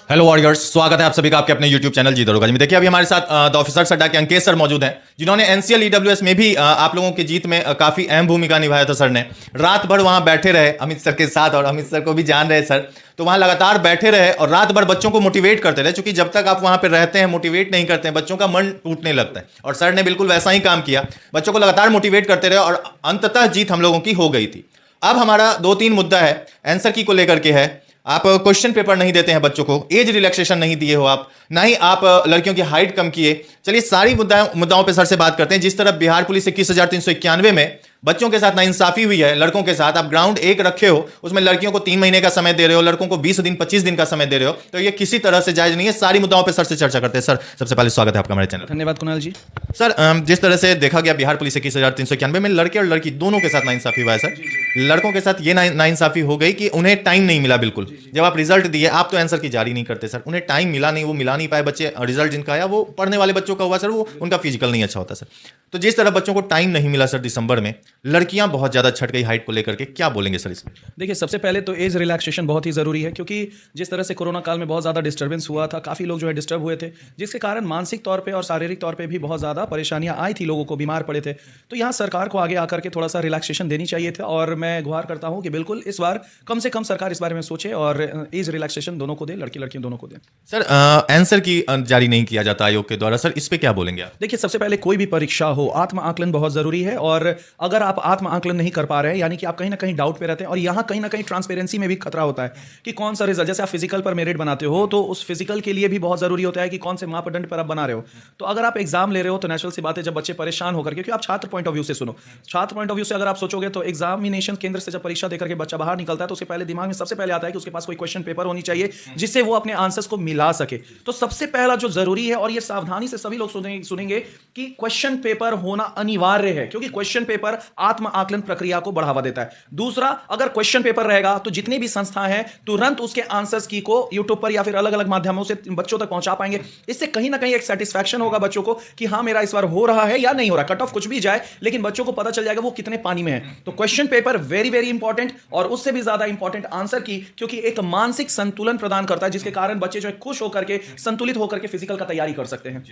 Hello warriors, स्वागत है आप सभी का आपके अपने YouTube चैनल जी दरोगा जी में। देखिए अभी हमारे साथ द ऑफिसर्स अड्डा के अंकेश सर मौजूद हैं, जिन्होंने एनसीएल ईडब्ल्यूएस में भी आप लोगों की जीत में काफी अहम भूमिका निभाया था। सर ने रात भर वहां बैठे रहे अमित सर के साथ, और अमित सर को भी जान रहे सर, तो वहां लगातार बैठे रहे और रात भर बच्चों को मोटिवेट करते रहे। क्योंकि जब तक आप वहां पर रहते हैं, मोटिवेट नहीं करते हैं, बच्चों का मन टूटने लगता है। और सर ने बिल्कुल वैसा ही काम किया, बच्चों को लगातार मोटिवेट करते रहे और अंततः जीत हम लोगों की हो गई थी। अब हमारा 2-3 मुद्दा है, आंसर की को लेकर के है। आप क्वेश्चन पेपर नहीं देते हैं बच्चों को, एज रिलैक्सेशन नहीं दिए हो आप, ना ही आप लड़कियों की हाइट कम किए। चलिए सारी मुद्दाओं पे सर से बात करते हैं। जिस तरह बिहार पुलिस 21,391 में बच्चों के साथ नाइंसाफी हुई है, लड़कों के साथ आप ग्राउंड 1 रखे हो, उसमें लड़कियों को 3 महीने का समय दे रहे हो, लड़कों को 20 दिन 25 दिन का समय दे रहे हो, तो ये किसी तरह से जायज नहीं है। सारी मुद्दाओं पे सर से चर्चा करते हैं। सर सबसे पहले स्वागत है आपका हमारे चैनल। धन्यवाद कुणाल जी। सर जिस तरह से देखा गया बिहार पुलिस 21,391 में लड़के और लड़की दोनों के साथ नाइंसाफी हुआ है सर। लड़कों के साथ ये नाइंसाफी हो गई कि उन्हें टाइम नहीं मिला बिल्कुल। जब आप रिजल्ट दिए, आप तो आंसर की जारी नहीं करते सर, उन्हें टाइम मिला नहीं, वो मिला नहीं पाए बच्चे। रिजल्ट जिनका आया वो पढ़ने वाले बच्चों का हुआ सर, वो उनका फिजिकल नहीं अच्छा होता सर। तो जिस तरह बच्चों को टाइम नहीं मिला सर दिसंबर में, लड़कियां बहुत ज्यादा छट गई हाइट को लेकर के, क्या बोलेंगे सर इसमें? देखिए सबसे पहले तो एज रिलैक्सेशन बहुत ही ज़रूरी है, क्योंकि जिस तरह से कोरोना काल में बहुत ज़्यादा डिस्टर्बेंस हुआ था, काफ़ी लोग जो है डिस्टर्ब हुए थे, जिसके कारण मानसिक तौर पे और शारीरिक तौर पे भी बहुत ज़्यादा परेशानियां आई थी, लोगों को बीमार पड़े थे। तो यहाँ सरकार को आगे आकर के थोड़ा सा रिलैक्सेशन देनी चाहिए था, और मैं गुहार करता हूँ कि बिल्कुल इस बार कम से कम सरकार इस बारे में सोचे और एज रिलैक्सेशन दोनों को दे, लड़की लड़कियों दोनों को दे। सर आंसर की जारी नहीं किया जाता आयोग के द्वारा, सर इस पे क्या बोलेंगे आप? देखिए सबसे पहले कोई भी परीक्षा हो, आत्म आकलन बहुत जरूरी है, और अगर आप आत्म आकलन नहीं कर पा रहे हैं, यानी कि आप कहीं ना कहीं डाउट पे रहते हैं, और यहाँ कहीं ना कहीं ट्रांसपेरेंसी में भी खतरा होता है कि कौन सा रिजल्ट, जैसे आप फिजिकल पर मेरिट बनाते हो, तो उस फिजिकल के लिए भी बहुत जरूरी होता है कि कौन से मापदंड पर आप बना रहे हो। तो अगर आप एग्जाम ले रहे हो तो नेचुरल सी बात है, जब बच्चे परेशान होकर के, क्योंकि आप छात्र पॉइंट ऑफ व्यू से सुनो, छात्र पॉइंट ऑफ व्यू से अगर आप सोचोगे तो एग्जामिनेशन केंद्र से जब परीक्षा देकर के बच्चा बाहर निकलता है, तो उसके पहले दिमाग में सबसे पहले आता है कि उसके पास कोई क्वेश्चन पेपर होनी चाहिए जिससे वो अपने आंसर्स को मिला सके। तो सबसे पहला जो जरूरी है, और ये सावधानी से सभी लोग सुनेंगे कि क्वेश्चन पेपर होना अनिवार्य है, क्योंकि क्वेश्चन पेपर आत्म आकलन प्रक्रिया को बढ़ावा देता है। दूसरा, अगर क्वेश्चन पेपर रहेगा तो जितनी भी संस्थाएं हैं तुरंत उसके आंसर्स की को यूट्यूब पर या फिर अलग अलग माध्यमों से बच्चों तक पहुंचा पाएंगे। इससे कहीं ना कहीं एक सेटिस्फैक्शन होगा बच्चों को कि हाँ मेरा इस बार हो रहा है या नहीं हो रहा। कट ऑफ कुछ भी जाए, लेकिन बच्चों को पता चल जाएगा वो कितने पानी में है। तो question paper very very important, और उससे भी ज्यादा इंपॉर्टेंट आंसर की, क्योंकि एक मानसिक संतुलन प्रदान करता है, जिसके कारण बच्चे जो है खुश होकर के, संतुलित होकर के फिजिकल का तैयारी कर सकते हैं।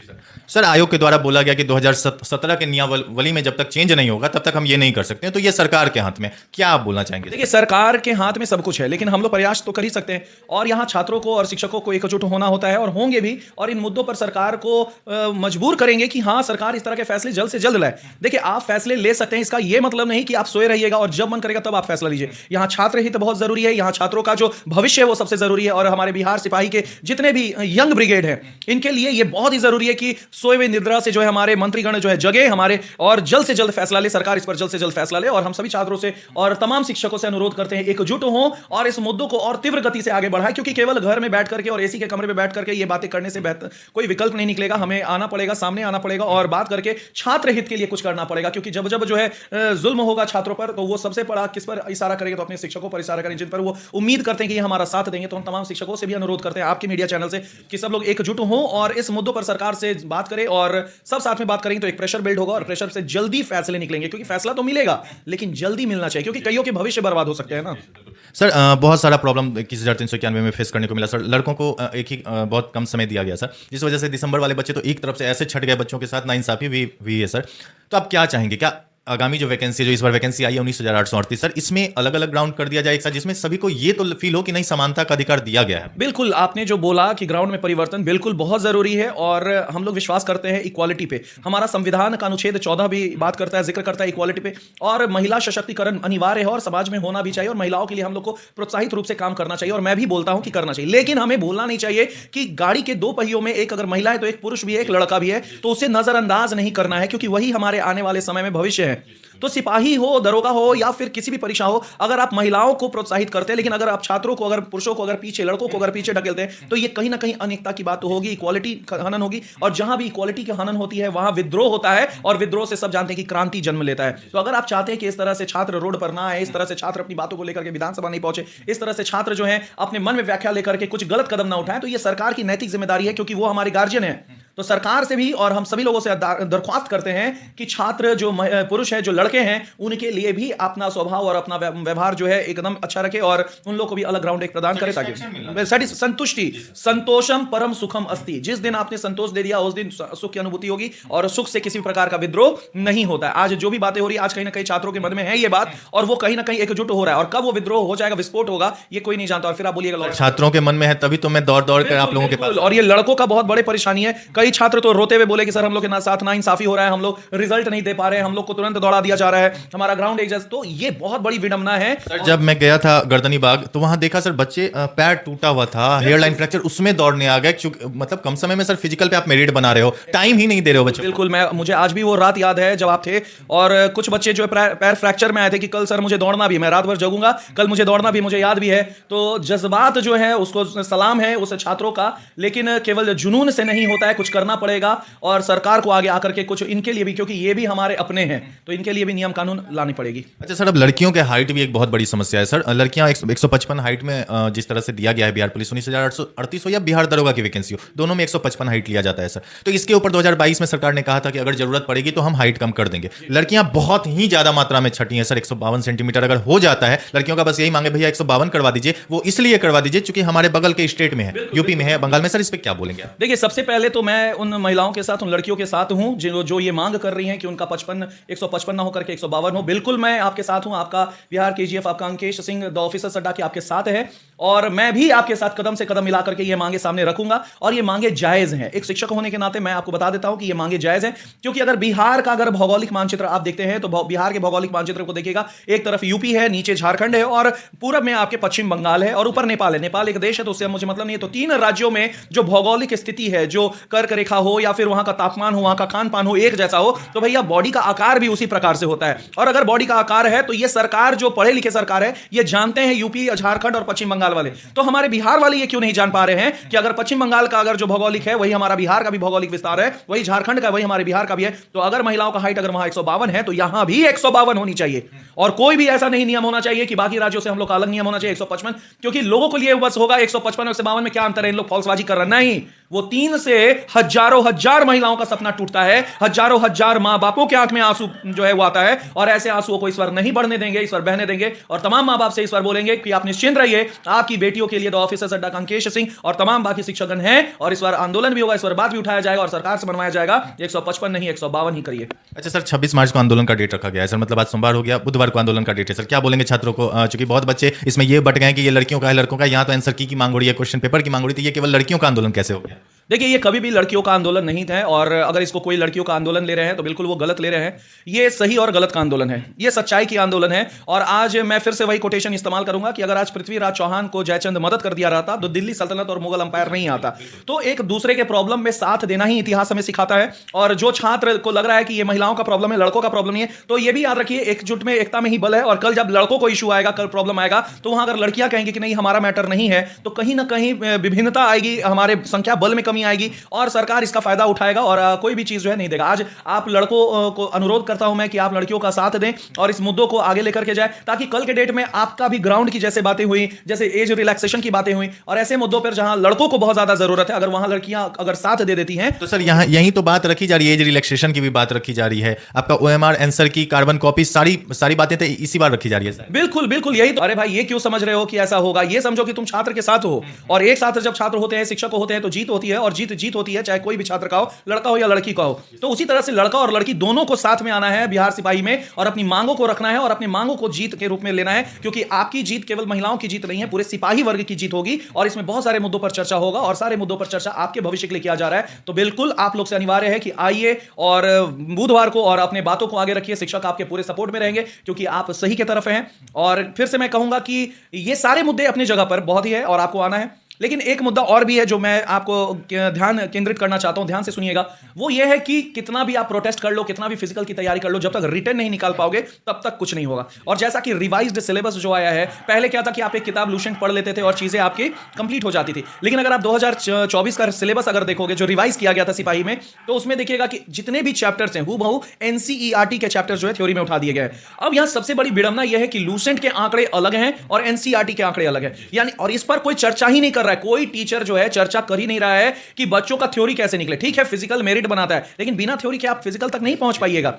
सर आयोग के द्वारा बोला गया कि 2017 के नियमावली में जब तक चेंज नहीं होगा तब तक हम ये नहीं कर सकते हैं, तो ये सरकार के हाथ में, क्या आप बोलना चाहेंगे? देखिए सरकार के हाथ में सब कुछ है, लेकिन हम लोग प्रयास तो कर ही सकते हैं, और यहाँ छात्रों को और शिक्षकों को एकजुट होना होता है, और होंगे भी, और इन मुद्दों पर सरकार को मजबूर करेंगे कि हाँ सरकार इस तरह के फैसले जल्द से जल्द लाए। देखिए आप फैसले ले सकते हैं, इसका यह मतलब नहीं कि आप सोए रहिएगा और जब मन करेगा तब आप फैसला लीजिए। यहाँ छात्र हित बहुत जरूरी है, यहाँ छात्रों का जो भविष्य है वो सबसे जरूरी है, और हमारे बिहार सिपाही के जितने भी यंग ब्रिगेड है, इनके लिए यह बहुत ही जरूरी है कि सोए हुए निद्रा से जो है हमारे मंत्रीगण जो है जगे हमारे, और जल्द से जल्द फैसला ले, सरकार इस पर जल्द से जल्द फैसला ले। और हम सभी छात्रों से और तमाम शिक्षकों से अनुरोध करते हैं एकजुट हों और इस मुद्दों को और तीव्र गति से आगे बढ़ाएं, क्योंकि केवल घर में बैठ करके और एसी के कमरे में बैठ करके ये बातें करने से बेहतर कोई विकल्प नहीं निकलेगा। हमें आना पड़ेगा, सामने आना पड़ेगा और बात करके छात्र हित के लिए कुछ करना पड़ेगा, क्योंकि जब जब जो है जुल्म होगा छात्रों पर, तो वो सबसे बड़ा किस पर इशारा करेंगे, तो अपने शिक्षकों पर इशारा करेंगे, जिन पर वो उम्मीद करते हैं कि ये हमारा साथ देंगे। तो हम तमाम शिक्षकों से भी अनुरोध करते हैं, आपके मीडिया चैनल से, कि सब लोग एकजुट हों और इस मुद्दों पर सरकार से बात करें, और सब साथ में बात करेंगे तो एक प्रेशर बिल्ड होगा, और प्रेशर से जल्दी फैसले निकलेंगे, क्योंकि फैसला तो मिलेगा लेकिन जल्दी मिलना चाहिए, क्योंकि कईयों के भविष्य बर्बाद हो सकते हैं ना। सर बहुत सारा प्रॉब्लम 21,391 में फेस करने को मिला सर। लड़कों को एक ही बहुत कम समय दिया गया सर, जिस वजह से दिसंबर वाले बच्चे तो एक तरफ से ऐसे छट गए, बच्चों के साथ नाइंसाफी भी हुई है सर। तो आप क्या चाहेंगे, क्या आगामी जो वैकेंसी, जो इस बार वैकेंसी आई है 19,838 सर, इसमें अलग अलग ग्राउंड कर दिया जाए एक साथ, जिसमें सभी को ये तो फील हो कि नहीं समानता का अधिकार दिया गया है? बिल्कुल, आपने जो बोला कि ग्राउंड में परिवर्तन बिल्कुल बहुत जरूरी है, और हम लोग विश्वास करते हैं इक्वालिटी पे। हमारा संविधान का अनुच्छेद 14 भी बात करता है, जिक्र करता है इक्वालिटी पे, और महिला सशक्तिकरण अनिवार्य है और समाज में होना भी चाहिए, और महिलाओं के लिए हम लोग को प्रोत्साहित रूप से काम करना चाहिए, और मैं भी बोलता हूं कि करना चाहिए। लेकिन हमें भूलना नहीं चाहिए कि गाड़ी के 2 पहियों में एक अगर महिला है तो एक पुरुष भी है, एक लड़का भी है, तो उसे नजरअंदाज नहीं करना है, क्योंकि वही हमारे आने वाले समय में भविष्य है। तो सिपाही हो, दरोगा हो, या फिर किसी भी परीक्षा हो, अगर आप महिलाओं को प्रोत्साहित करते हैं, लेकिन अगर आप छात्रों को, अगर पुरुषों को अगर पीछे, लड़कों को अगर पीछे ढकेलते हैं, तो ये कहीं ना कहीं अनेकता की बात तो होगी, इक्वालिटी का हनन होगी, और जहां भी इक्वालिटी की हनन होती है वहां विद्रोह होता है, और विद्रोह से सब जानते हैं कि क्रांति जन्म लेता है। तो अगर आप चाहते हैं कि इस तरह से छात्र रोड पर ना आए, इस तरह से छात्र अपनी बातों को लेकर के विधानसभा नहीं पहुंचे, इस तरह से छात्र जो है अपने मन में व्याख्या लेकर के कुछ गलत कदम ना उठाएं, तो ये सरकार की नैतिक जिम्मेदारी है, क्योंकि वो हमारे गार्जियन है। तो सरकार से भी और हम सभी लोगों से दरख्वास्त करते हैं कि छात्र जो पुरुष है, जो लड़के हैं, उनके लिए भी अपना स्वभाव और अपना व्यवहार जो है एकदम अच्छा रखे और उन लोग को भी अलग ग्राउंड एक प्रदान करे ताकि संतुष्टि, संतोषम परम सुखम अस्ति। जिस दिन आपने संतोष दे दिया उस दिन सुख की अनुभूति होगी और सुख से किसी प्रकार का विद्रोह नहीं होता है। आज जो भी बातें हो रही है, आज कहीं ना कहीं छात्रों के मन में है ये बात और वो कहीं ना कहीं एकजुट हो रहा है और कब वो विद्रोह हो जाएगा, विस्फोट होगा, ये कोई नहीं जानता। और फिर आप बोलिएगा छात्रों के मन में है तभी तो मैं दौड़ दौड़ कर आप लोगों के पास, और ये लड़कों का बहुत बड़ी परेशानी है। कई छात्र तो रोते हुए बोले कि सर हम लोग के साथ ना इंसाफी हो रहा है, हम लोग रिजल्ट नहीं दे पा रहे हैं, हम लोग को तुरंत दौड़ा दिया जा रहा है, हमारा ग्राउंड एक जैसा। तो ये बहुत बड़ी विडंबना है। जब मैं गया था गर्दनी बाग तो वहां देखा सर बच्चे पैर टूटा हुआ था, हेयर लाइन फ्रैक्चर, उसमें दौड़ने आ गए। मतलब कम समय में सर फिजिकल पे आप मेरिट बना रहे हो, टाइम ही नहीं दे रहे हो बच्चों। बिल्कुल, मुझे आज भी वो रात याद है जब आप थे और कुछ बच्चे जो पैर फ्रैक्चर में आए थे कि कल सर मुझे दौड़ना भी, मैं रात भर जगूंगा, कल मुझे दौड़ना भी, मुझे याद भी है। तो जज्बात जो है उसको सलाम है उस छात्रों का, लेकिन केवल जुनून से नहीं होता है, कुछ करना पड़ेगा और सरकार को आगे आकर के कुछ इनके लिए भी, क्योंकि ये भी हमारे अपने हैं, तो इनके लिए भी नियम कानून लानी पड़ेगी। अच्छा सर, अब लड़कियों के हाइट भी एक बहुत बड़ी समस्या है सर। लड़कियां 155 हाइट में जिस तरह से दिया गया है, बिहार पुलिस 19,838 हो या बिहार दरोगा की वैकेंसी हो, दोनों में 155 हाइट लिया जाता है सर। तो इसके ऊपर 2022 में सरकार ने कहा था कि अगर जरूरत पड़ेगी तो हम हाइट कम कर देंगे। लड़कियां बहुत ही ज्यादा मात्रा में छठी हैं सर, 152 सेंटीमीटर अगर हो जाता है लड़कियों का, बस यही मांगे भैया 152 करवा दीजिए। वो इसलिए करवा दीजिए क्योंकि हमारे बगल के स्टेट में है, यूपी में है, बंगाल में। सर इस पे क्या बोलेंगे आप? देखिए, सबसे पहले तो मैं उन महिलाओं के साथ, उन लड़कियों के साथ हूं जो ये मांग कर रही हैं कि उनका 155 ना होकर के 152 हो। बिल्कुल मैं आपके साथ हूं, आपका बिहार केजीएफ, आपका अंकेश सिंह द ऑफिसर सड्डा के आपके साथ है और मैं भी आपके साथ कदम से कदम मिला करके ये मांगे सामने रखूंगा और ये मांगे जायज हैं। एक शिक्षक होने के नाते मैं आपको बता देता हूं कि ये मांगे जायज हैं, क्योंकि अगर बिहार का अगर भौगोलिक मानचित्र आप देखते हैं तो बिहार के भौगोलिक मानचित्र को देखिएगा, एक तरफ यूपी है, नीचे झारखंड है और पूरब में आपके पश्चिम बंगाल है और ऊपर नेपाल है। नेपाल एक देश है तो उससे मुझे मतलब नहीं है। तो 3 राज्यों में जो भौगोलिक स्थिति है, जो कर्क रेखा हो या फिर वहां का तापमान हो, वहां का खान पान हो, एक जैसा हो, तो भैया बॉडी का आकार भी उसी प्रकार से होता है। और अगर बॉडी का आकार है तो ये सरकार, जो पढ़े लिखे सरकार है, ये जानते हैं, यूपी, झारखंड और पश्चिम बंगाल वाले। तो हमारे बिहार वाले ये क्यों नहीं जान पा रहे हैं कि अगर पश्चिम बंगाल का अगर जो भौगोलिक है वही हमारा बिहार का भी भौगोलिक विस्तार है, वही झारखंड का, वही हमारे बिहार का भी है। तो अगर महिलाओं का हाइट अगर वहां 152 है तो यहां भी 152 होनी चाहिए और कोई भी ऐसा नहीं नियम होना चाहिए कि बाकी राज्यों से हम लोग का अलग नियम होना चाहिए 155, क्योंकि लोगों को लिए बस होगा 155 और 152 में क्या अंतर है, इन लोग फॉल्सबाजी कर रहे हैं। नहीं, वो 3 से हजारों हजार महिलाओं का सपना टूटता है, हजारों हजार मां बापों के आंख में आंसू जो है वो आता है और ऐसे आंसुओं को इस बार नहीं बढ़ने देंगे, इस बार बहने देंगे। और तमाम मां बाप से इस बार बोलेंगे कि आप निश्चिंत रहिए, आपकी बेटियों के लिए द ऑफिसर सड्डा का अंकेश सिंह और तमाम बाकी शिक्षकगण हैं और इस बार आंदोलन भी होगा, इस बार बात भी उठाया जाएगा और सरकार से बनवाया जाएगा 155 नहीं 152 ही करिए। अच्छा सर, 26 मार्च को आंदोलन का डेट रखा गया है सर, मतलब आज सोमवार हो गया, बुधवार को आंदोलन का डेट है सर। क्या बोलेंगे छात्रों को, चूंकि बहुत बच्चे इसमें ये बट गए कि ये लड़कियों का है, लड़कों का, यहाँ तो आंसर की मांग हो रही है, क्वेश्चन पेपर की मांग हो रही थी, ये केवल लड़कियों का आंदोलन कैसे हो गया? देखिए, ये कभी भी लड़कियों का आंदोलन नहीं था और अगर इसको कोई लड़कियों का आंदोलन ले रहे हैं तो बिल्कुल वो गलत ले रहे हैं। ये सही और गलत का आंदोलन है, ये सच्चाई की आंदोलन है। और आज मैं फिर से वही कोटेशन इस्तेमाल करूंगा कि अगर आज पृथ्वीराज चौहान को जयचंद मदद कर दिया रहता तो दिल्ली सल्तनत और मुगल अंपायर नहीं आता। तो एक दूसरे के प्रॉब्लम में साथ देना ही इतिहास हमें सिखाता है। और जो छात्र को लग रहा है कि ये महिलाओं का प्रॉब्लम है, लड़कों का प्रॉब्लम नहीं है, तो ये भी याद रखिए, एकजुट में एकता में ही बल है। और कल जब लड़कों को इशू आएगा, कल प्रॉब्लम आएगा, तो वहां अगर लड़कियां कहेंगी कि नहीं हमारा मैटर नहीं है, तो कहीं ना कहीं विभिन्नता आएगी, हमारे संख्या बल में कमी आएगी और सरकार इसका फायदा उठाएगा और कोई भी चीज जो है नहीं देगा। आज आप लड़कों को अनुरोध करता हूं मैं कि आप लड़कियों का साथ दें और इस मुद्दों को आगे लेकर के जाए, ताकि कल के डेट में आपका भी ग्राउंड की जैसे बातें हुई, जैसे एज रिलैक्सेशन की बातें हुई और ऐसे मुद्दों पर जहां लड़कों को बहुत ज्यादा जरूरत है, अगर वहां लड़कियां अगर साथ दे देती हैं तो सर यहाँ यही तो बात रखी जा रही है, एज रिलैक्सेशन की भी बात रखी जा रही है, आपका ओएमआर आंसर की, कार्बन कॉपी, सारी बातें तो इसी बार रखी जा रही है सर। बिल्कुल बिल्कुल यही तो। अरे भाई, ये क्यों समझ रहे हो कि ऐसा होगा? ये समझो कि तुम छात्र के साथ हो और एक साथ जब छात्र होते हैं, शिक्षक होते हैं, तो जीत होती है और जीत होती है, चाहे कोई भी छात्र का हो, लड़का हो या लड़की का हो। तो उसी तरह से लड़का और लड़की दोनों को साथ में आना है बिहार सिपाही में और अपनी मांगों को रखना है और अपनी मांगों को जीत के रूप में लेना है, क्योंकि आपकी जीत केवल महिलाओं की जीत नहीं है, पूरे सिपाही वर्ग की जीत होगी और इसमें बहुत सारे मुद्दों पर चर्चा होगा और सारे मुद्दों पर चर्चा आपके भविष्य के लिए किया जा रहा है। तो बिल्कुल आप लोग से अनिवार्य है कि आइए और बुधवार को और अपने बातों को आगे रखिए। शिक्षक आपके पूरे सपोर्ट में रहेंगे क्योंकि आप सही की तरफ हैं। और फिर से मैं कहूंगा कि ये सारे मुद्दे अपनी जगह पर बहुत ही है और आपको आना है, लेकिन एक मुद्दा और भी है जो मैं आपको ध्यान केंद्रित करना चाहता हूं, ध्यान से सुनिएगा। वो ये है कि कितना भी आप प्रोटेस्ट कर लो, कितना भी फिजिकल की तैयारी कर लो, जब तक रिटर्न नहीं निकाल पाओगे तब तक कुछ नहीं होगा। और जैसा कि रिवाइज्ड सिलेबस जो आया है, पहले क्या था कि आप एक किताब लूसेंट पढ़ लेते थे और चीजें आपकी कंप्लीट हो जाती थी, लेकिन अगर आप 2024 का सिलेबस अगर देखोगे जो रिवाइज किया गया था सिपाही में, तो उसमें देखिएगा कि जितने भी चैप्टर्स हैं हूबहू एनसीईआरटी के चैप्टर जो है थ्योरी में उठा दिए गए। अब यहां सबसे बड़ी विडंबना यह है कि लूसेंट के आंकड़े अलग हैं और एनसीईआरटी के आंकड़े अलग हैं, यानी और इस पर कोई चर्चा ही नहीं कर कर रहा है, कोई टीचर जो है चर्चा कर ही नहीं रहा है कि बच्चों का थ्योरी कैसे निकले। ठीक है, फिजिकल मेरिट बनाता है, लेकिन बिना थ्योरी के आप फिजिकल तक नहीं पहुंच पाइएगा।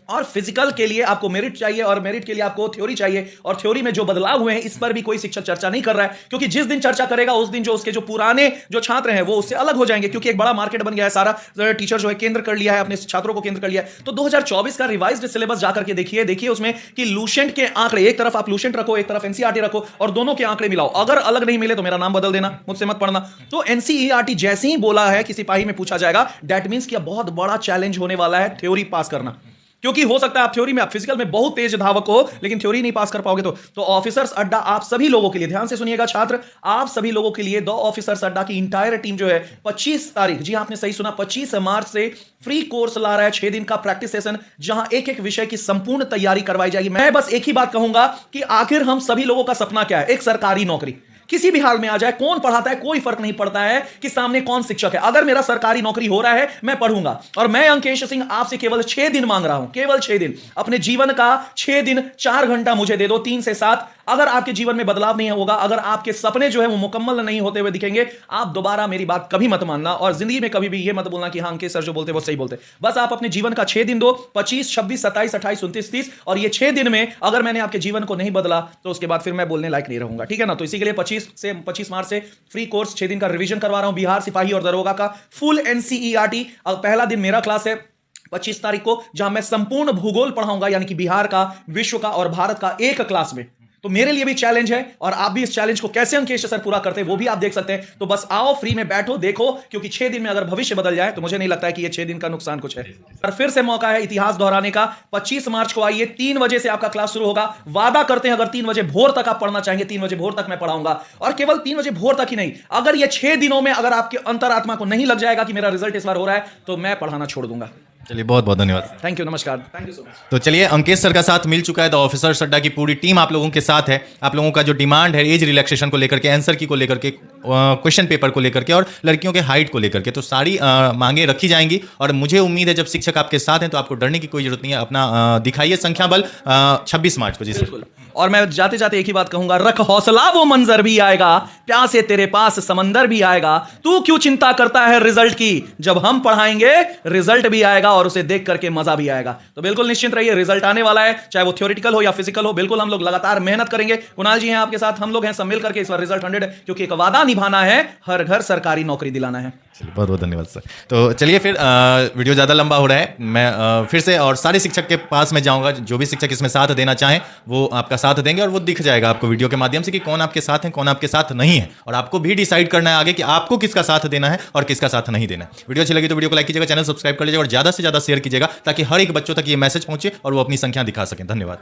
और फिजिकल के लिए आपको मेरिट चाहिए, और मेरिट के लिए आपको थ्योरी चाहिए, और थ्योरी में जो बदलाव हुए हैं इस पर भी कोई शिक्षक चर्चा नहीं कर रहा है, क्योंकि जिस दिन चर्चा करेगा उस दिन जो उसके जो पुराने जो छात्र हैं वो उससे अलग हो जाएंगे, क्योंकि एक बड़ा मार्केट बन गया है, सारा टीचर जो है केंद्र कर लिया है, अपने छात्रों को केंद्र कर लिया है। तो 2024 का रिवाइज्ड सिलेबस जाकर के देखिए उसमें कि लूसेंट के आंकड़े, एक तरफ आप लूसेंट रखो, एक तरफ एनसीईआरटी रखो, और दोनों के आंकड़े मिलाओ। अगर अलग नहीं मिले तो मेरा नाम बदल देना, मुझसे मत पढ़ना। तो एनसीईआरटी जैसे ही बोला है कि सिपाही में पूछा जाएगा, दैट मींस कि बहुत बड़ा चैलेंज होने वाला है थ्योरी पास करना, क्योंकि हो सकता है आप थ्योरी में, आप फिजिकल में बहुत तेज धावक हो लेकिन थ्योरी नहीं पास कर पाओगे। तो ऑफिसर्स अड्डा आप सभी लोगों के लिए, ध्यान से सुनिएगा छात्र, आप सभी लोगों के लिए द ऑफिसर्स अड्डा की इंटायर टीम जो है 25 तारीख, जी आपने सही सुना, 25 मार्च से फ्री कोर्स ला रहा है, 6 दिन का प्रैक्टिस सेशन, जहां एक एक विषय की संपूर्ण तैयारी करवाई जाएगी। मैं बस एक ही बात कहूंगा कि आखिर हम सभी लोगों का सपना क्या है? एक सरकारी नौकरी, किसी भी हाल में आ जाए, कौन पढ़ाता है कोई फर्क नहीं पड़ता है कि सामने कौन शिक्षक है। अगर मेरा सरकारी नौकरी हो रहा है मैं पढ़ूंगा। और मैं अंकेश सिंह आपसे केवल 6 दिन मांग रहा हूं, केवल 6 दिन, अपने जीवन का 6 दिन 4 घंटा मुझे दे दो, 3 से 7। अगर आपके जीवन में बदलाव नहीं होगा, अगर आपके सपने जो है वो मुकम्मल नहीं होते हुए दिखेंगे, आप दोबारा मेरी बात कभी मत मानना, और जिंदगी में कभी भी ये मत बोलना कि हाँ अंकेश सर जो बोलते वो सही बोलते। बस आप अपने जीवन का 6 दिन दो, 25, 26, 27, 28, 29, 30, और ये 6 दिन में अगर मैंने आपके जीवन को नहीं बदला तो उसके बाद फिर मैं बोलने लायक नहीं रहूंगा, ठीक है ना। तो इसी के लिए 25 मार्च से फ्री कोर्स 6 दिन का रिवीजन करवा रहा हूं, बिहार सिपाही और दरोगा का फुल एनसीईआरटी। पहला दिन मेरा क्लास है 25 तारीख को, जहां मैं संपूर्ण भूगोल पढ़ाऊंगा, यानी कि बिहार का, विश्व का और भारत का एक क्लास में। तो मेरे लिए भी चैलेंज है, और आप भी इस चैलेंज को कैसे अंकेश सर पूरा करते हैं वो भी आप देख सकते हैं। तो बस आओ, फ्री में बैठो, देखो, क्योंकि 6 दिन में अगर भविष्य बदल जाए तो मुझे नहीं लगता है कि ये 6 दिन का नुकसान कुछ है। और फिर से मौका है इतिहास दोहराने का। 25 मार्च को आइए, 3 बजे से आपका क्लास शुरू होगा। वादा करते हैं अगर 3 बजे भोर तक आप पढ़ना चाहेंगे, 3 बजे भोर तक मैं पढ़ाऊंगा। और केवल 3 बजे भोर तक ही नहीं, अगर ये 6 दिनों में अगर आपके अंतरात्मा को नहीं लग जाएगा कि मेरा रिजल्ट इस बार हो रहा है, तो मैं पढ़ाना छोड़ दूंगा। चलिए, बहुत बहुत धन्यवाद। थैंक यू, नमस्कार, थैंक यू सो मच। तो चलिए, अंकेश सर का साथ मिल चुका है, द ऑफिसर्स अड्डा की पूरी टीम आप लोगों के साथ है। आप लोगों का जो डिमांड है एज रिलैक्सेशन को लेकर के, आंसर की को लेकर के, क्वेश्चन पेपर को लेकर के, और लड़कियों के हाइट को लेकर के, तो सारी मांगे रखी जाएंगी। और मुझे उम्मीद है जब शिक्षक आपके साथ हैं तो आपको डरने की कोई जरूरत नहीं है। अपना दिखाइए संख्या बल 26 मार्च को। जी सर। और मैं जाते जाते एक ही बात कहूंगा, रख हौसला, वो मंजर भी आएगा, प्यासे तेरे पास समंदर भी आएगा। तू क्यों चिंता करता है रिजल्ट की, जब हम पढ़ाएंगे रिजल्ट भी आएगा और उसे देख करके मजा भी आएगा। तो बिल्कुल निश्चिंत रहिए, रिजल्ट आने वाला है, चाहे वो थ्योरेटिकल हो या फिजिकल हो। बिल्कुल हम लोग लगातार मेहनत करेंगे। कुणाल जी हैं आपके साथ, हम लोग हैं, सब मिल करके इस बार रिजल्ट 100, क्योंकि एक वादा निभाना है, हर घर सरकारी नौकरी दिलाना है। बहुत बहुत धन्यवाद सर। तो चलिए, फिर वीडियो ज़्यादा लंबा हो रहा है, मैं फिर से और सारे शिक्षक के पास में जाऊंगा। जो भी शिक्षक इसमें साथ देना चाहें वो आपका साथ देंगे, और वो दिख जाएगा आपको वीडियो के माध्यम से कि कौन आपके साथ है, कौन आपके साथ नहीं है। और आपको भी डिसाइड करना है आगे कि आपको किसका साथ देना है और किसका साथ नहीं देना है। वीडियो अच्छी लगी तो वीडियो को लाइक कीजिएगा, चैनल सब्सक्राइब कर लीजिएगा, और ज़्यादा से ज़्यादा शेयर कीजिएगा, ताकि हर एक बच्चों तक ये मैसेज पहुंचे और वो अपनी संख्या दिखा सकें। धन्यवाद।